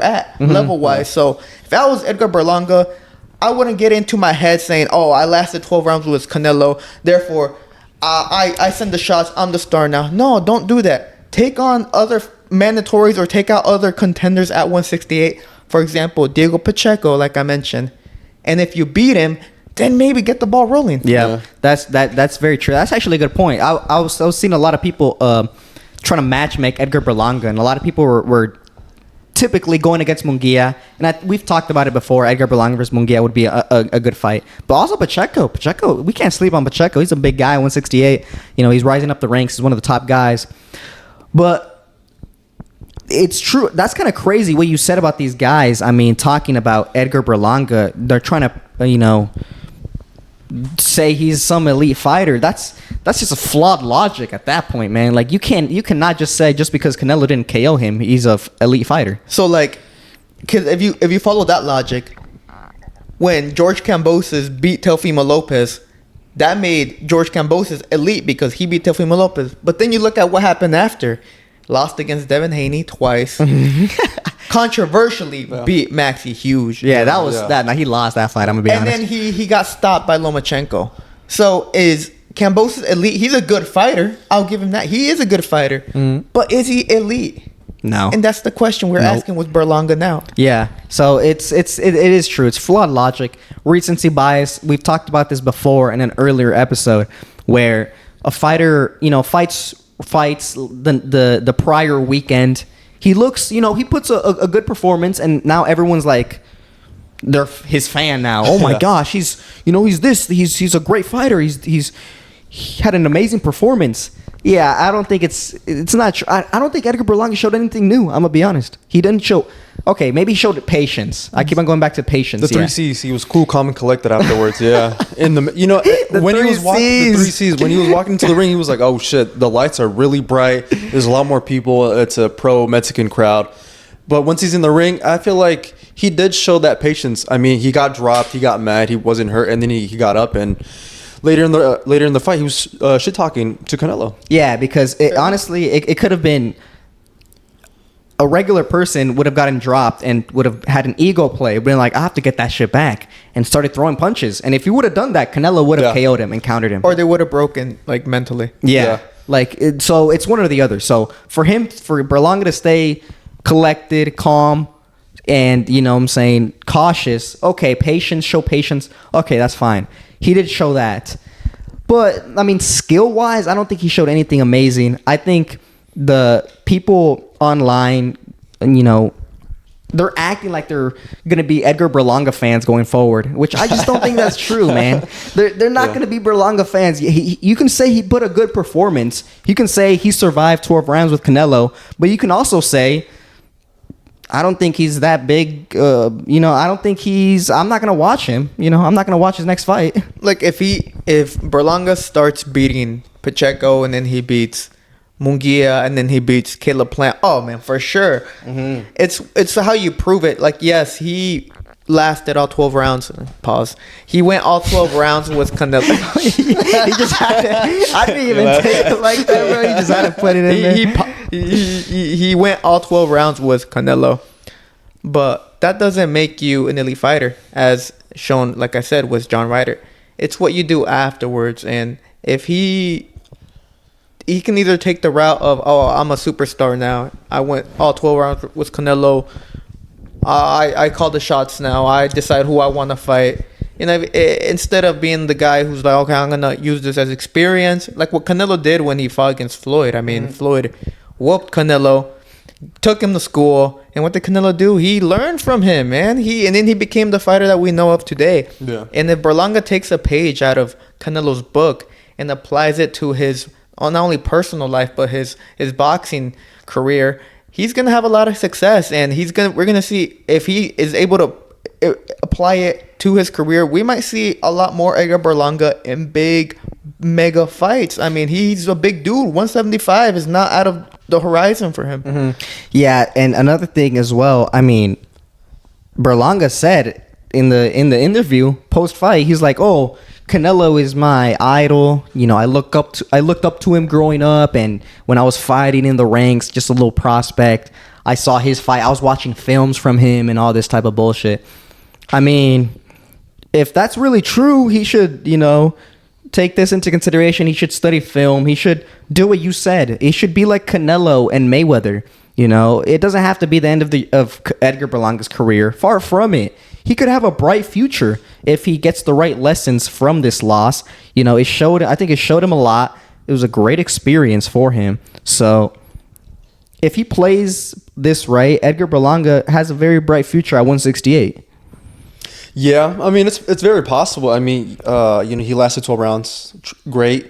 at level-wise. So if I was Edgar Berlanga, I wouldn't get into my head saying, oh, I lasted 12 rounds with Canelo, therefore I send the shots, I'm the star now. No, don't do that. Take on other mandatories or take out other contenders at 168. For example, Diego Pacheco, like I mentioned. And if you beat him, then maybe get the ball rolling. Yeah. That's very true. That's actually a good point. I was seeing a lot of people trying to match make Edgar Berlanga, and a lot of people were typically going against Munguia. And we've talked about it before. Edgar Berlanga versus Munguia would be a good fight. But also Pacheco. Pacheco, we can't sleep on Pacheco. He's a big guy, 168. He's rising up the ranks. He's one of the top guys. But it's true. That's kind of crazy what you said about these guys. I mean, talking about Edgar Berlanga, they're trying to, say he's some elite fighter. That's just a flawed logic at that point, man. Like you cannot just say just because Canelo didn't KO him, he's a elite fighter. So like, cause if you follow that logic, when George Kambosos beat Teofimo Lopez, that made George Kambosos elite because he beat Teofimo Lopez. But then you look at what happened after. Lost against Devin Haney twice. Controversially beat Maxie Hughes. Yeah, that was that. Now he lost that fight. I'm gonna be honest. And then he got stopped by Lomachenko. So is Kambosos elite? He's a good fighter. I'll give him that. He is a good fighter. But is he elite? No. And that's the question we're asking with Berlanga now. Yeah. So it is true. It's flawed logic, recency bias. We've talked about this before in an earlier episode where a fighter, fights the prior weekend. He looks, he puts a good performance, and now everyone's like, they're his fan now. Oh my gosh, he's he's a great fighter. He had an amazing performance. Yeah, I don't think it's not true. I don't think Edgar Berlanga showed anything new. I'm gonna be honest. He didn't show. Okay, maybe he showed patience. I keep on going back to patience. The 3 C's. He was cool, calm, and collected afterwards. Yeah. When he was walking the 3 C's, when he was walking into the ring, he was like, "Oh shit, the lights are really bright. There's a lot more people. It's a pro Mexican crowd." But once he's in the ring, I feel like he did show that patience. I mean, he got dropped, he got mad, he wasn't hurt, and then he got up and. Later in the fight, he was shit talking to Canelo. Yeah, because honestly, it could have been a regular person would have gotten dropped and would have had an ego play, been like, I have to get that shit back, and started throwing punches. And if he would have done that, Canelo would have KO'd him and countered him, or they would have broken mentally. Yeah. So it's one or the other. So for Berlanga to stay collected, calm, and cautious. Okay, patience. Show patience. Okay, that's fine. He did show that. But, I mean, skill-wise, I don't think he showed anything amazing. I think the people online, they're acting like they're gonna be Edgar Berlanga fans going forward, which I just don't think that's true, man. They're not gonna be Berlanga fans. You can say he put a good performance. You can say he survived 12 rounds with Canelo, but you can also say, I don't think he's that big. I don't think I'm not gonna watch him. I'm not gonna watch his next fight. Like if Berlanga starts beating Pacheco and then he beats Munguia and then he beats Caleb Plant, oh man, for sure. Mm-hmm. It's how you prove it. Like, yes, he lasted all 12 rounds. Pause. He went all 12 rounds with Canelo. He just had to, I didn't even take it like that, bro. He just had to put it in there. He went all 12 rounds with Canelo, but that doesn't make you an elite fighter, as shown, like I said, with John Ryder. It's what you do afterwards, and if he can either take the route of, oh, I'm a superstar now. I went all 12 rounds with Canelo. I call the shots now. I decide who I want to fight. Instead of being the guy who's like, okay, I'm going to use this as experience. Like what Canelo did when he fought against Floyd. I mean, Floyd whooped Canelo, took him to school. And what did Canelo do? He learned from him, man. And then he became the fighter that we know of today. Yeah. And if Berlanga takes a page out of Canelo's book and applies it to his not only personal life, but his boxing career, he's going to have a lot of success. And we're going to see if he is able to apply it to his career. We might see a lot more Edgar Berlanga in big, mega fights. I mean, he's a big dude. 175 is not out of the horizon for him. Mm-hmm. Yeah, and another thing as well, I mean, Berlanga said in the interview post-fight, he's like, oh, Canelo is my idol. I looked up to him growing up, and when I was fighting in the ranks, just a little prospect, I saw his fight. I was watching films from him and all this type of bullshit. I mean, if that's really true, he should, take this into consideration. He should study film. He should do what you said. He should be like Canelo and Mayweather. It doesn't have to be the end of Edgar Berlanga's career. Far from it. He could have a bright future if he gets the right lessons from this loss. I think it showed him a lot. It was a great experience for him. So if he plays this right, Edgar Berlanga has a very bright future at 168. Yeah, I mean, it's very possible. I mean, he lasted 12 rounds. Great.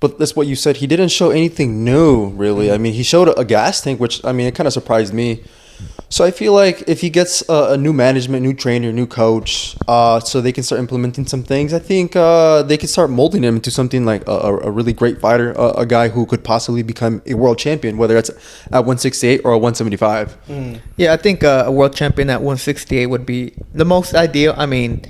But that's what you said. He didn't show anything new, really. I mean, he showed a gas tank, which, I mean, it kind of surprised me. So I feel like if he gets a new management, new trainer, new coach, so they can start implementing some things, I think they can start molding him into something like a really great fighter, a guy who could possibly become a world champion, whether it's at 168 or 175. Yeah, I think a world champion at 168 would be the most ideal. I mean,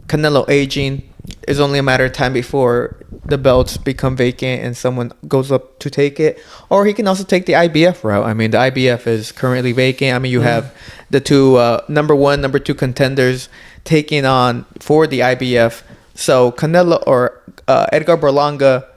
Canelo aging is only a matter of time before the belts become vacant and someone goes up to take it. Or he can also take the IBF route. I mean, the IBF is currently vacant. I mean, you have the two number 1, number 2 contenders taking on for the IBF. So Canelo or Edgar Berlanga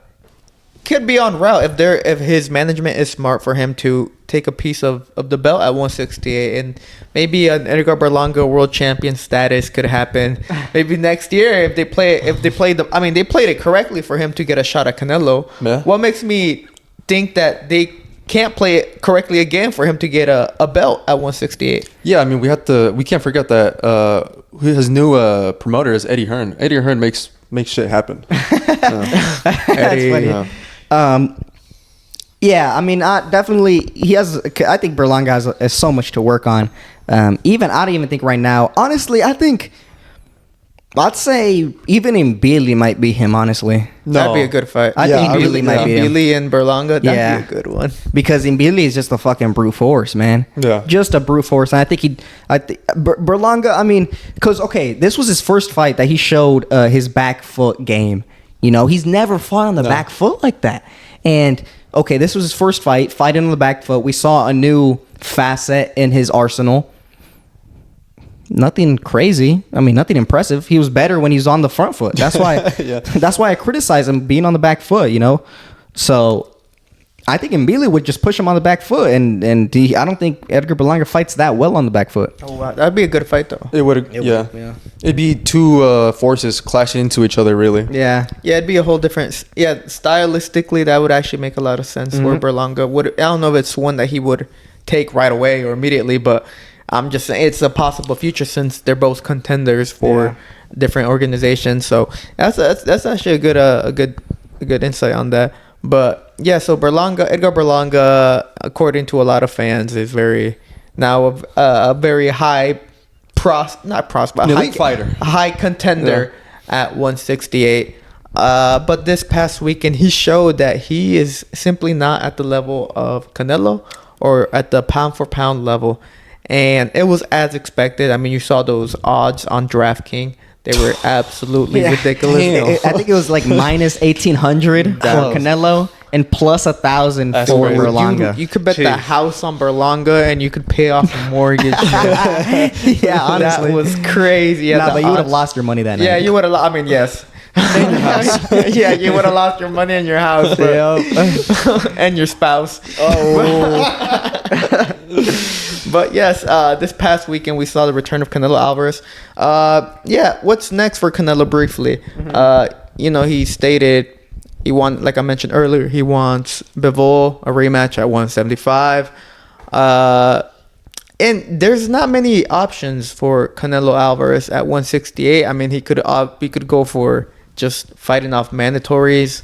could be on route if his management is smart for him to take a piece of the belt at 168, and maybe an Edgar Berlanga world champion status could happen maybe next year if they played they played it correctly for him to get a shot at Canelo. Yeah. What makes me think that they can't play it correctly again for him to get a belt at 168? Yeah, I mean, we can't forget that his new promoter is Eddie Hearn. Eddie Hearn makes shit happen. That's funny. Yeah, I mean, definitely I think Berlanga has so much to work on. I don't even think right now. Honestly, I'd say even in Billy might be him, honestly. No. That'd be a good fight. I think Billy might be him. Billy and Berlanga, that'd be a good one. Because in Billy is just a fucking brute force, man. Yeah. Just a brute force. And I think Berlanga, I mean, because, okay, this was his first fight that he showed his back foot game. He's never fought on the back foot like that. And, okay, this was his first fighting on the back foot. We saw a new facet in his arsenal. Nothing crazy. I mean, nothing impressive. He was better when he's on the front foot. That's why That's why I criticize him being on the back foot, So I think Mbili would just push him on the back foot, and I don't think Edgar Berlanga fights that well on the back foot. Oh, wow. That'd be a good fight, though. It would, yeah. It'd be two forces clashing into each other, really. Yeah, it'd be a whole different... Yeah, stylistically, that would actually make a lot of sense where Berlanga would... I don't know if it's one that he would take right away or immediately, but I'm just saying it's a possible future since they're both contenders for different organizations. So that's actually a good insight on that. But yeah, so Edgar Berlanga, according to a lot of fans, is very high fighter, high contender at 168. But this past weekend, he showed that he is simply not at the level of Canelo or at the pound for pound level. And it was as expected. I mean, you saw those odds on DraftKings. They were absolutely ridiculous. I think it was like minus 1,800 for Canelo and plus 1,000 for Berlanga. You could bet the house on Berlanga and you could pay off a mortgage. Yeah, honestly. That was crazy. But you would have lost your money that night. Yeah, you would have. I mean, yes. Yeah, you would have lost your money and your house, and your spouse. But yes, this past weekend we saw the return of Canelo Álvarez. What's next for Canelo briefly? He stated he won, like I mentioned earlier, he wants Bivol a rematch at 175. And there's not many options for Canelo Álvarez at 168. I mean, he could go for just fighting off mandatories,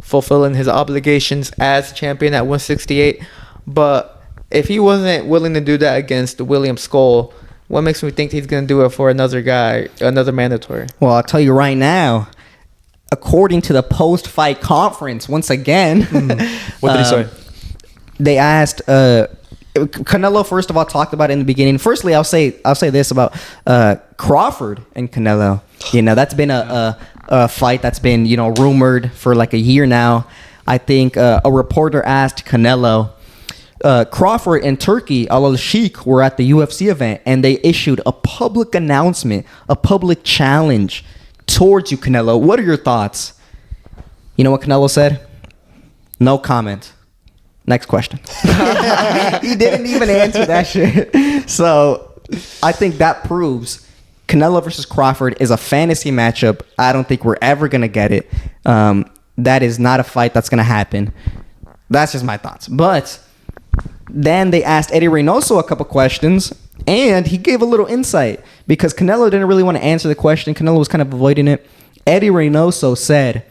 fulfilling his obligations as champion at 168. But if he wasn't willing to do that against William Skull, what makes me think he's going to do it for another guy, another mandatory? Well, I'll tell you right now, according to the post-fight conference, once again, what did he say? They asked Canelo, first of all, talked about it in the beginning. Firstly, I'll say this about Crawford and Canelo. That's been a fight that's been rumored for like a year now. I think a reporter asked Canelo. Crawford and Turkey Al-Sheikh were at the UFC event and they issued a public announcement, a public challenge towards you, Canelo. What are your thoughts? You know what Canelo said? No comment. Next question. He didn't even answer that shit. So I think that proves Canelo versus Crawford is a fantasy matchup. I don't think we're ever going to get it. That is not a fight that's going to happen. That's just my thoughts. But then they asked Eddie Reynoso a couple questions, and he gave a little insight because Canelo didn't really want to answer the question. Canelo was kind of avoiding it. Eddie Reynoso said,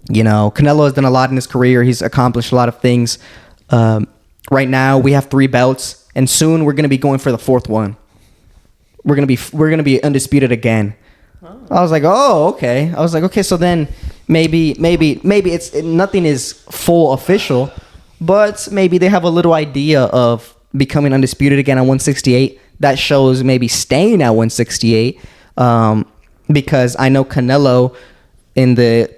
Canelo has done a lot in his career. He's accomplished a lot of things. Right now, we have 3 belts, and soon we're going to be going for the 4th one. We're gonna be undisputed again. Oh. I was like, oh, okay. So then maybe it's nothing is full official. But maybe they have a little idea of becoming undisputed again at 168. That shows maybe staying at 168. Because I know Canelo, in the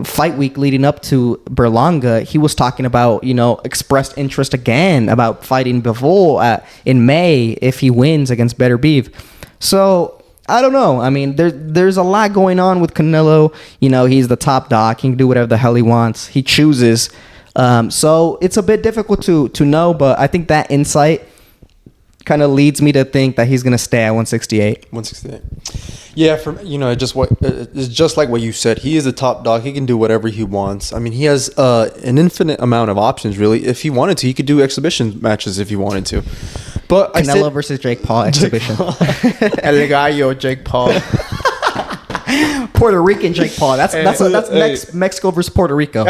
fight week leading up to Berlanga, he was talking about, expressed interest again about fighting Bivol in May if he wins against Better Beef. So I don't know. I mean, there's a lot going on with Canelo. He's the top dog. He can do whatever the hell he wants. He chooses. So it's a bit difficult to know, but I think that insight kind of leads me to think that he's going to stay at 168. 168. Yeah, it's just like what you said. He is a top dog. He can do whatever he wants. I mean, he has an infinite amount of options, really. If he wanted to, he could do exhibition matches if he wanted to. But Canelo versus Jake Paul exhibition. El Gallo, Jake Paul. Puerto Rican Jake Paul. That's next Mexico versus Puerto Rico.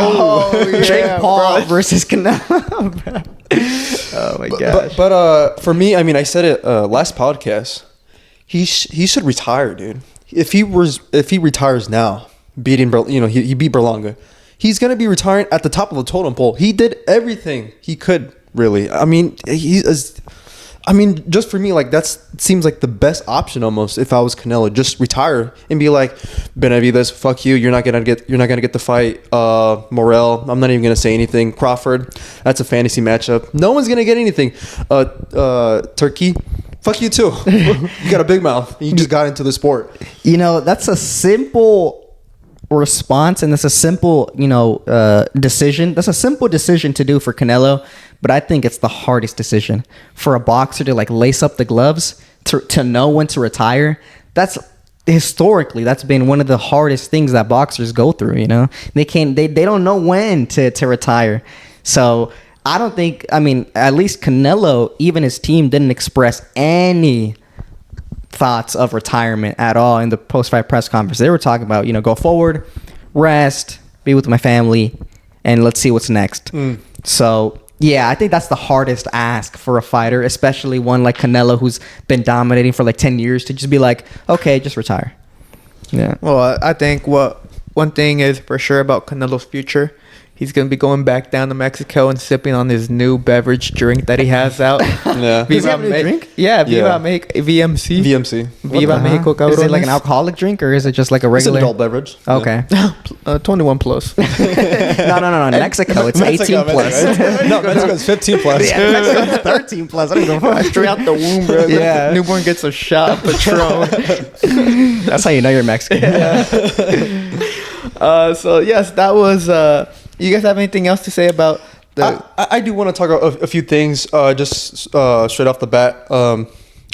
Jake Paul versus Canelo. Oh my gosh. But for me, I mean, I said it last podcast. He should retire, dude. If he retires now, beating he beat Berlanga, he's gonna be retiring at the top of the totem pole. He did everything he could, really. I mean, just for me, like that seems like the best option almost. If I was Canelo, just retire and be like, Benavidez, fuck you. You're not gonna get the fight. Morel, I'm not even gonna say anything. Crawford, that's a fantasy matchup. No one's gonna get anything. Turkey, fuck you too. You got a big mouth. You just got into the sport. That's a simple response, and that's a simple decision. That's a simple decision to do for Canelo, but I think it's the hardest decision for a boxer to like lace up the gloves to know when to retire. That's historically that's been one of the hardest things that boxers go through. They don't know when to retire. So I don't think. I mean, at least Canelo, even his team, didn't express any thoughts of retirement at all in the post-fight press conference. They were talking about, go forward, rest, be with my family, and let's see what's next. So, yeah, I think that's the hardest ask for a fighter, especially one like Canelo who's been dominating for like 10 years, to just be like, okay, just retire. Yeah. Well, I think one thing is for sure about Canelo's future. He's going to be going back down to Mexico and sipping on his new beverage drink that he has out. Yeah. Does he have a new drink? Yeah, Viva Yeah. VMC. VMC. Viva Mexico, cabrones. Is it like an alcoholic drink or is it just like a It's an regular? adult beverage. Okay. 21 plus. no. In Mexico, it's 18 plus. No, Mexico's 15 plus. Yeah, Mexico's 13 plus. I don't give a fuck. Straight out the womb, bro. Yeah. Newborn gets a shot of Patron. That's how you know you're Mexican. So, yes, that was... you guys have anything else to say about the... I do want to talk about a few things just straight off the bat.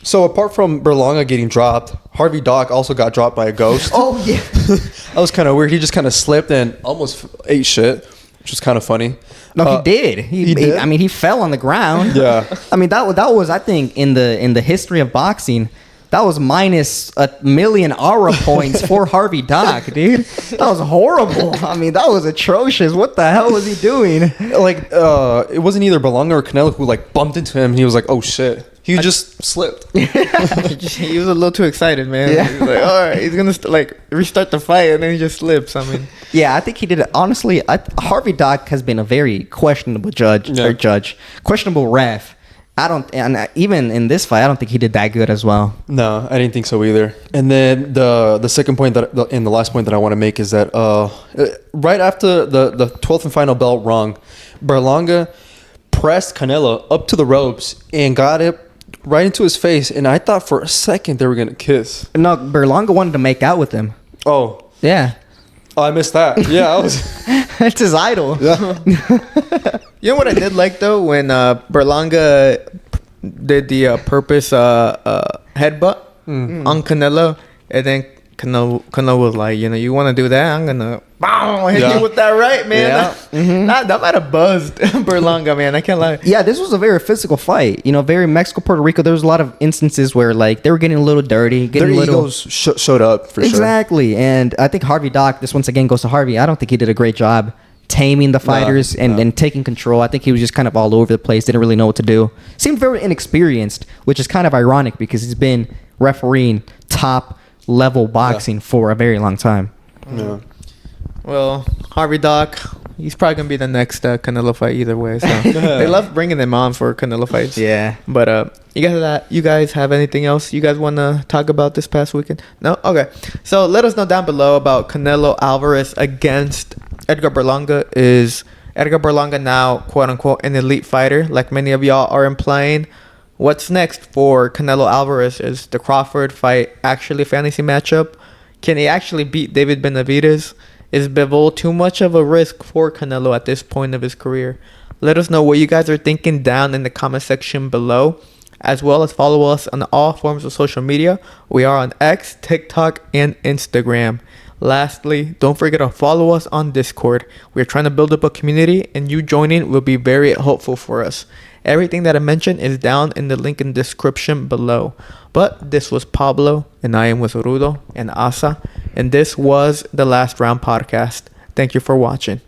So apart from Berlanga getting dropped, Harvey Dock also got dropped by a ghost. Oh, yeah. That was kind of weird. He just kind of slipped and almost ate shit, which was kind of funny. No, he did. He did? I mean, he fell on the ground. Yeah. I mean, that was, I think, in the history of boxing, that was minus 1,000,000 aura points for Harvey Dock, dude. That was horrible. I mean, that was atrocious. What the hell was he doing? Like, it wasn't either Berlanga or Canelo who like bumped into him and he was like, oh shit. He just slipped. He was a little too excited, man. Yeah. He was like, all right, he's going to restart the fight, and then he just slips. I mean... Yeah, I think he did it. Honestly, Harvey Dock has been a very questionable questionable ref. And even in this fight, I don't think he did that good as well. No, I didn't think so either. And then the second point and the last point that I want to make is that right after the 12th and final bell rung, Berlanga pressed Canelo up to the ropes and got it right into his face. And I thought for a second they were going to kiss. No, Berlanga wanted to make out with him. Oh. Yeah. Oh, I missed that. Yeah, I was... It's his idol. Yeah. You know what I did like, though? When Berlanga did the purpose headbutt on Canelo, and then Canelo was like, you want to do that? I'm going to hit you with that right, man. Yeah. That might have buzzed Berlanga, man. I can't lie. Yeah, this was a very physical fight. Very Mexico, Puerto Rico. There was a lot of instances where like they were getting a little dirty, Their egos showed up for sure. Exactly. And I think Harvey Dock, this once again goes to Harvey. I don't think he did a great job taming the fighters and taking control. I think he was just kind of all over the place, didn't really know what to do. Seemed very inexperienced, which is kind of ironic because he's been refereeing top level boxing for a very long time. Yeah. Well, Harvey Dock, he's probably going to be the next Canelo fight either way. So they love bringing him on for Canelo fights. Yeah. But you guys have anything else you guys want to talk about this past weekend? No? Okay. So let us know down below about Canelo Álvarez against Edgar Berlanga. Is Edgar Berlanga now, quote-unquote, an elite fighter like many of y'all are implying? What's next for Canelo Álvarez? Is the Crawford fight actually a fantasy matchup? Can he actually beat David Benavidez? Is Bivol too much of a risk for Canelo at this point of his career? Let us know what you guys are thinking down in the comment section below, as well as follow us on all forms of social media. We are on X, TikTok, and Instagram. Lastly, don't forget to follow us on Discord. We're trying to build up a community, and you joining will be very helpful for us. Everything that I mentioned is down in the link in the description below. But this was Pablo, and I am with Rudo and Asa, and this was the Last Round Podcast. Thank you for watching.